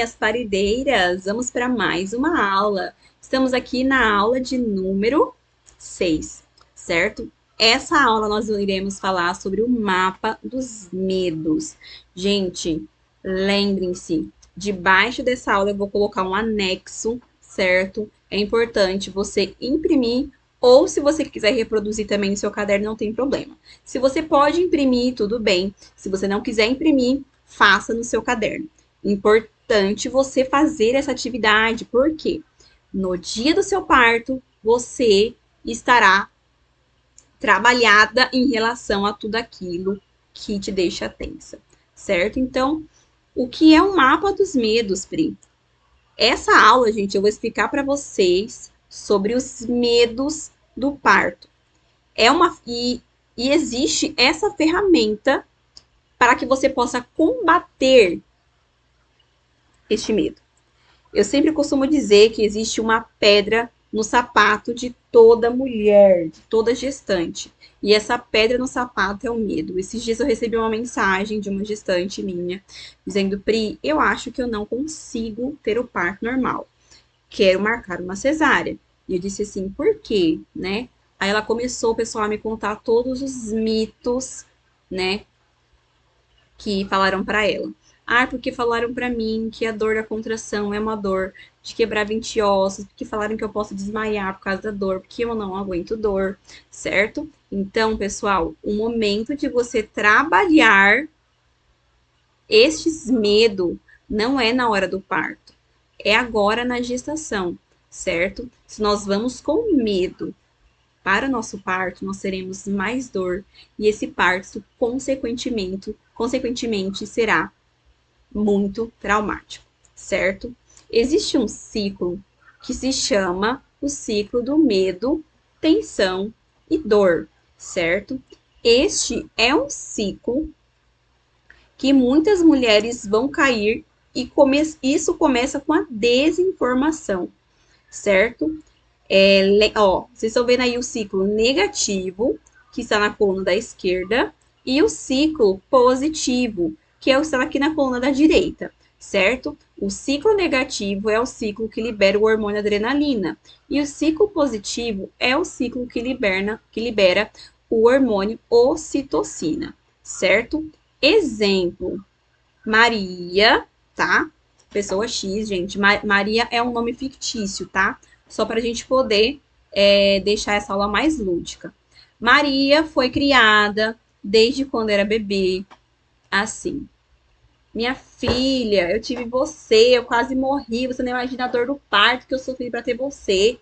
minhas parideiras, vamos para mais uma aula. Estamos aqui na aula de número 6, certo? Essa aula nós iremos falar sobre o mapa dos medos. Gente, lembrem-se, debaixo dessa aula eu vou colocar um anexo, certo? É importante você imprimir ou se você quiser reproduzir também no seu caderno, não tem problema. Se você pode imprimir, tudo bem. Se você não quiser imprimir, faça no seu caderno. Importante você fazer essa atividade, porque no dia do seu parto, você estará trabalhada em relação a tudo aquilo que te deixa tensa, certo? Então, o que é um mapa dos medos, Pri? Essa aula, gente, eu vou explicar para vocês sobre os medos do parto. E existe essa ferramenta para que você possa combater este medo. Eu sempre costumo dizer que existe uma pedra no sapato de toda mulher, de toda gestante. E essa pedra no sapato é o medo. Esses dias eu recebi uma mensagem de uma gestante minha, dizendo: Pri, eu acho que eu não consigo ter o parto normal. Quero marcar uma cesárea. E eu disse assim, por quê, né? Aí ela começou, pessoal, a me contar todos os mitos, né, que falaram para ela. Ah, porque falaram para mim que a dor da contração é uma dor de quebrar 20 ossos, porque falaram que eu posso desmaiar por causa da dor, porque eu não aguento dor, certo? Então, pessoal, o momento de você trabalhar estes medos não é na hora do parto, é agora na gestação, certo? Se nós vamos com medo para o nosso parto, nós teremos mais dor e esse parto, consequentemente será muito traumático, certo? Existe um ciclo que se chama o ciclo do medo, tensão e dor, certo? Este é um ciclo que muitas mulheres vão cair e isso começa com a desinformação, certo? Vocês estão vendo aí o ciclo negativo, que está na coluna da esquerda, e o ciclo positivo, que é o que está aqui na coluna da direita, certo? O ciclo negativo é o ciclo que libera o hormônio adrenalina, e o ciclo positivo é o ciclo que libera o hormônio ocitocina, certo? Exemplo, Maria, tá? Pessoa X, gente. Maria é um nome fictício, tá? Só para a gente poder deixar essa aula mais lúdica. Maria foi criada desde quando era bebê, assim. Minha filha, eu tive você, eu quase morri, você não imagina a dor do parto que eu sofri para ter você.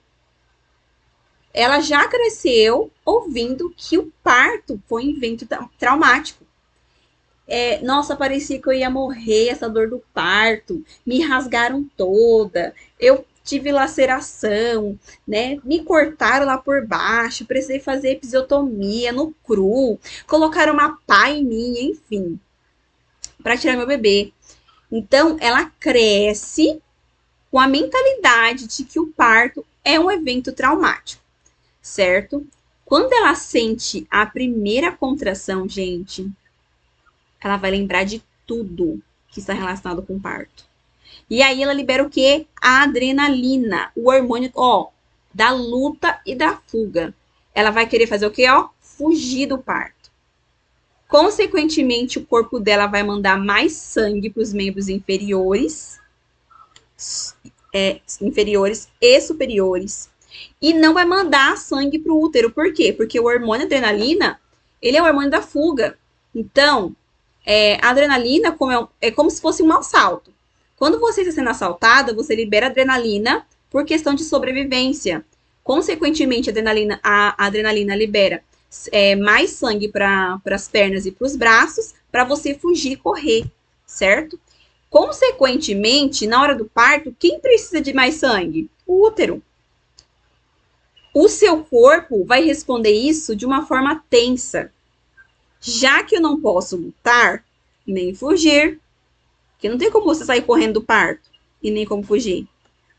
Ela já cresceu ouvindo que o parto foi um evento traumático. Nossa, parecia que eu ia morrer, essa dor do parto, me rasgaram toda, eu tive laceração, né? Me cortaram lá por baixo, precisei fazer episiotomia no cru, colocaram uma pá em mim, enfim, para tirar meu bebê. Então, ela cresce com a mentalidade de que o parto é um evento traumático, certo? Quando ela sente a primeira contração, gente, ela vai lembrar de tudo que está relacionado com o parto. E aí ela libera o quê? A adrenalina, o hormônio, da luta e da fuga. Ela vai querer fazer o quê? Fugir do parto. Consequentemente, o corpo dela vai mandar mais sangue para os membros inferiores e superiores. E não vai mandar sangue para o útero. Por quê? Porque o hormônio adrenalina, ele é o hormônio da fuga. Então, a adrenalina é como se fosse um assalto. Quando você está sendo assaltada, você libera adrenalina por questão de sobrevivência. Consequentemente, a adrenalina libera mais sangue para as pernas e para os braços, para você fugir e correr, certo? Consequentemente, na hora do parto, quem precisa de mais sangue? O útero. O seu corpo vai responder isso de uma forma tensa. Já que eu não posso lutar, nem fugir, que não tem como você sair correndo do parto e nem como fugir.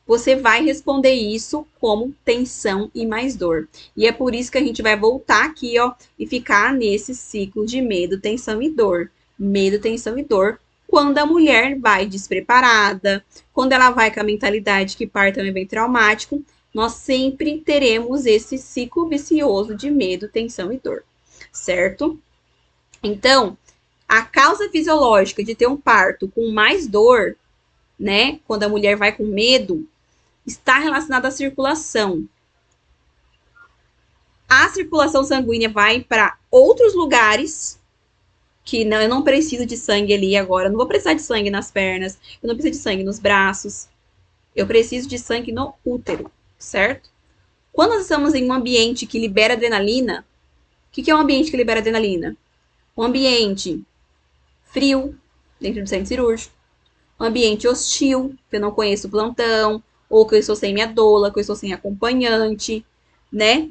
Você vai responder isso como tensão e mais dor. E é por isso que a gente vai voltar aqui, e ficar nesse ciclo de medo, tensão e dor. Medo, tensão e dor. quando a mulher vai despreparada, quando ela vai com a mentalidade que parto é um evento traumático, nós sempre teremos esse ciclo vicioso de medo, tensão e dor, certo? Então, a causa fisiológica de ter um parto com mais dor, né, quando a mulher vai com medo, está relacionada à circulação. A circulação sanguínea vai para outros lugares que não, eu não preciso de sangue ali agora, eu não vou precisar de sangue nas pernas, eu não preciso de sangue nos braços, eu preciso de sangue no útero, certo? Quando nós estamos em um ambiente que libera adrenalina, o que é um ambiente que libera adrenalina? Um ambiente frio, dentro do centro cirúrgico, um ambiente hostil, que eu não conheço o plantão, ou que eu estou sem minha doula, que eu estou sem acompanhante, né?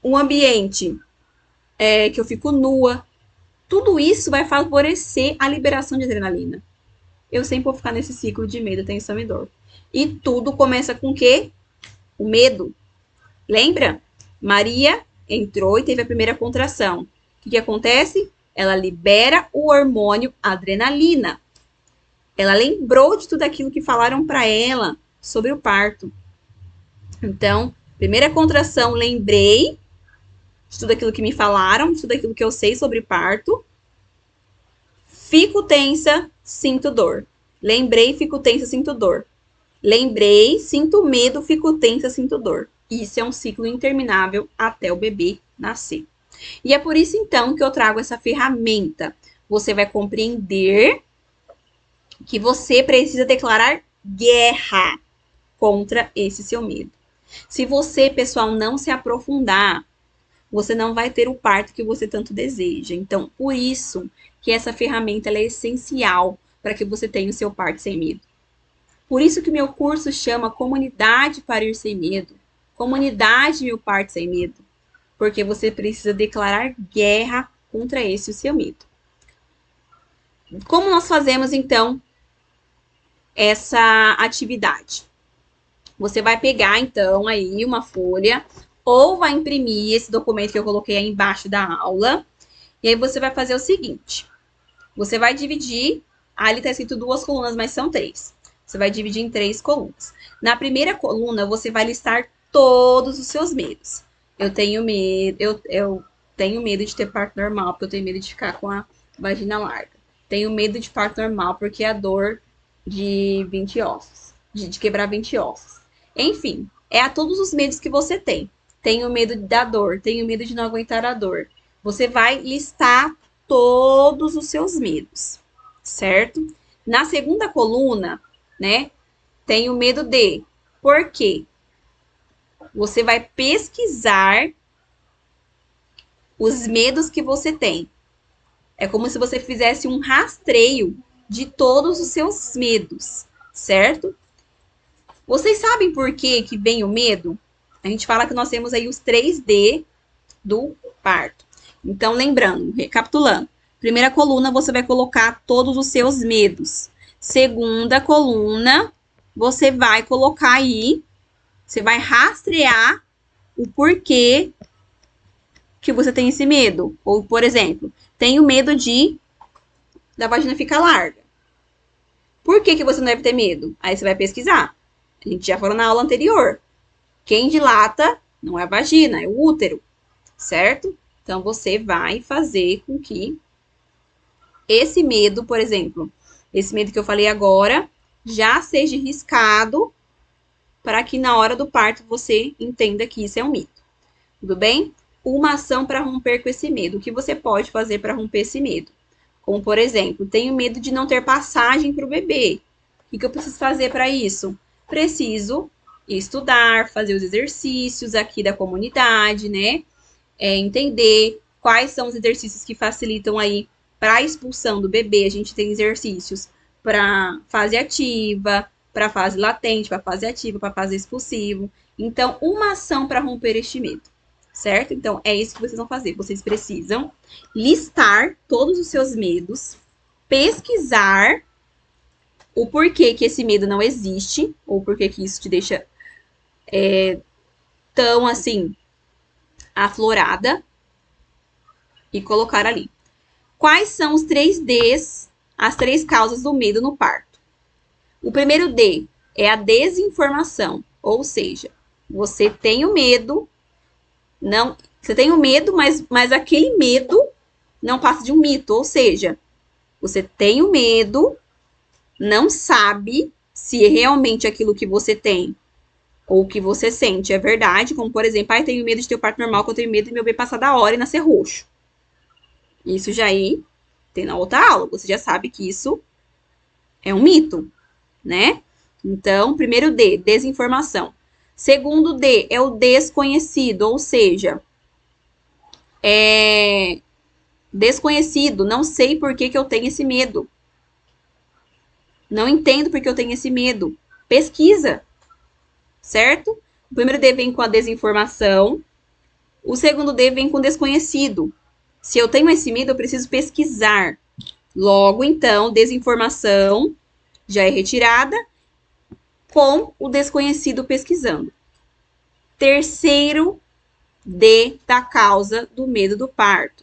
Um ambiente que eu fico nua. Tudo isso vai favorecer a liberação de adrenalina. Eu sempre vou ficar nesse ciclo de medo, tensão e dor. E tudo começa com o quê? O medo. Lembra? Maria entrou e teve a primeira contração. O que acontece? Ela libera o hormônio adrenalina. Ela lembrou de tudo aquilo que falaram para ela sobre o parto. Então, primeira contração, lembrei de tudo aquilo que me falaram, de tudo aquilo que eu sei sobre parto. Fico tensa, sinto dor. Lembrei, fico tensa, sinto dor. Lembrei, sinto medo, fico tensa, sinto dor. Isso é um ciclo interminável até o bebê nascer. E é por isso, então, que eu trago essa ferramenta. Você vai compreender que você precisa declarar guerra contra esse seu medo. Se você, pessoal, não se aprofundar, você não vai ter o parto que você tanto deseja. Então, por isso que essa ferramenta ela é essencial para que você tenha o seu parto sem medo. Por isso que o meu curso chama Comunidade Parir Sem Medo. Comunidade Meu Parto Sem Medo. Porque você precisa declarar guerra contra esse o seu medo. Como nós fazemos, então, essa atividade? Você vai pegar, então, aí uma folha ou vai imprimir esse documento que eu coloquei aí embaixo da aula. E aí você vai fazer o seguinte. Você vai dividir, ali está escrito 2 colunas, mas são 3. Você vai dividir em 3 colunas. Na primeira coluna, você vai listar todos os seus medos. Eu tenho medo, eu tenho medo de ter parto normal, porque eu tenho medo de ficar com a vagina larga. Tenho medo de parto normal, porque é a dor de 20 ossos, de quebrar 20 ossos. Enfim, é a todos os medos que você tem. Tenho medo da dor, tenho medo de não aguentar a dor. Você vai listar todos os seus medos, certo? Na segunda coluna, né, tenho medo de. Por quê? Você vai pesquisar os medos que você tem. É como se você fizesse um rastreio de todos os seus medos, certo? Vocês sabem por que vem o medo? A gente fala que nós temos aí os 3D do parto. Então, lembrando, recapitulando. Primeira coluna, você vai colocar todos os seus medos. Segunda coluna, você vai colocar aí, você vai rastrear o porquê que você tem esse medo. Ou, por exemplo, tenho medo da vagina ficar larga. Por que você não deve ter medo? Aí você vai pesquisar. A gente já falou na aula anterior. Quem dilata não é a vagina, é o útero, certo? Então, você vai fazer com que esse medo, por exemplo, esse medo que eu falei agora, já seja riscado para que na hora do parto você entenda que isso é um mito. Tudo bem? Uma ação para romper com esse medo. O que você pode fazer para romper esse medo? Como, por exemplo, tenho medo de não ter passagem para o bebê. O que eu preciso fazer para isso? Preciso estudar, fazer os exercícios aqui da comunidade, né? Entender quais são os exercícios que facilitam aí para a expulsão do bebê. A gente tem exercícios para fase ativa, para fase latente, para fase ativa, para fase expulsivo. Então, uma ação para romper este medo, certo? Então, é isso que vocês vão fazer. Vocês precisam listar todos os seus medos, pesquisar o porquê que esse medo não existe, ou porquê que isso te deixa tão, assim, aflorada, e colocar ali. Quais são os 3Ds as 3 causas do medo no parto. O primeiro D é a desinformação, ou seja, você tem o medo, mas aquele medo não passa de um mito, ou seja, você tem o medo, não sabe se realmente aquilo que você tem ou que você sente é verdade, como por exemplo, eu tenho medo de ter o parto normal, que eu tenho medo de meu bebê passar da hora e nascer roxo. Isso já aí tem na outra aula, você já sabe que isso é um mito, né? Então, primeiro D, desinformação. Segundo D é o desconhecido, ou seja, desconhecido, não sei por que eu tenho esse medo. Não entendo por que eu tenho esse medo. Pesquisa, certo? O primeiro D vem com a desinformação. O segundo D vem com desconhecido. Se eu tenho esse medo, eu preciso pesquisar. Logo, então, desinformação já é retirada com o desconhecido pesquisando. Terceiro D da causa do medo do parto.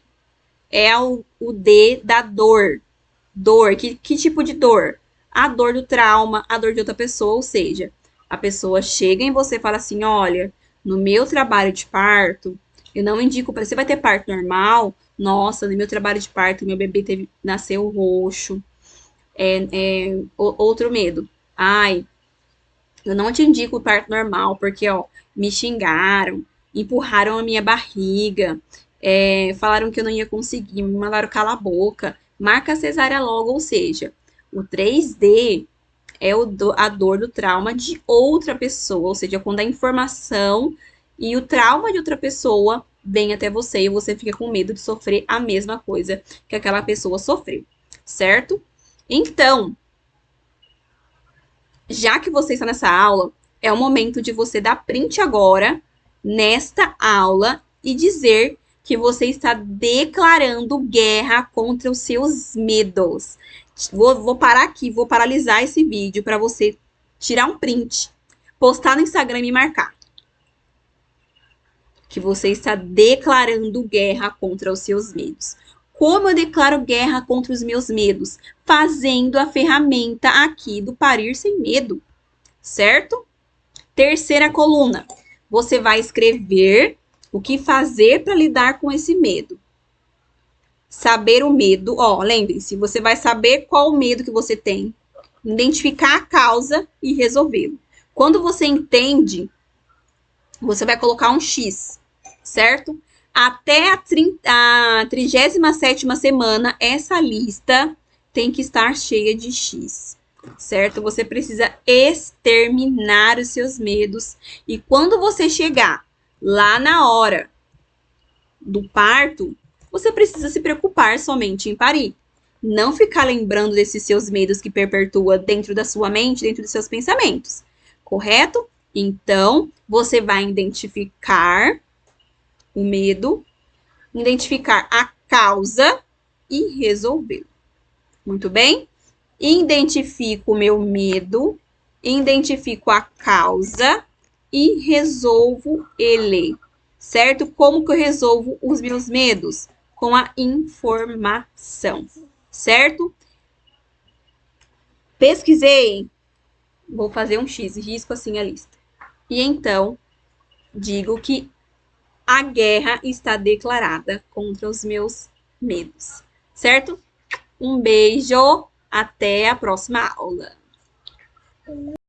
É o D da dor. Dor, que tipo de dor? A dor do trauma, a dor de outra pessoa, ou seja, a pessoa chega em você e fala assim, olha, no meu trabalho de parto, eu não indico para você vai ter parto normal. Nossa, no meu trabalho de parto, meu bebê nasceu roxo. Outro medo. Ai, eu não te indico o parto normal, porque, ó, me xingaram, empurraram a minha barriga, falaram que eu não ia conseguir, me mandaram calar a boca, marca a cesárea logo, ou seja, o 3D é a dor do trauma de outra pessoa, ou seja, quando a informação e o trauma de outra pessoa vem até você e você fica com medo de sofrer a mesma coisa que aquela pessoa sofreu, certo? Então, já que você está nessa aula, é o momento de você dar print agora nesta aula e dizer que você está declarando guerra contra os seus medos. Vou parar aqui, vou paralisar esse vídeo para você tirar um print, postar no Instagram e me marcar. Que você está declarando guerra contra os seus medos. Como eu declaro guerra contra os meus medos? Fazendo a ferramenta aqui do Parir Sem Medo, certo? Terceira coluna, você vai escrever o que fazer para lidar com esse medo. Saber o medo, ó, lembre-se, você vai saber qual o medo que você tem, identificar a causa e resolvê-lo. Quando você entende, você vai colocar um X, certo? Até a 37ª semana, essa lista tem que estar cheia de X, certo? Você precisa exterminar os seus medos. E quando você chegar lá na hora do parto, você precisa se preocupar somente em parir. Não ficar lembrando desses seus medos que perpetua dentro da sua mente, dentro dos seus pensamentos, correto? Então, você vai identificar o medo, identificar a causa e resolver. Muito bem? Identifico o meu medo, identifico a causa e resolvo ele. Certo? Como que eu resolvo os meus medos? Com a informação. Certo? Pesquisei. Vou fazer um X, risco assim a lista. E então, digo que a guerra está declarada contra os meus medos. Certo? Um beijo, até a próxima aula.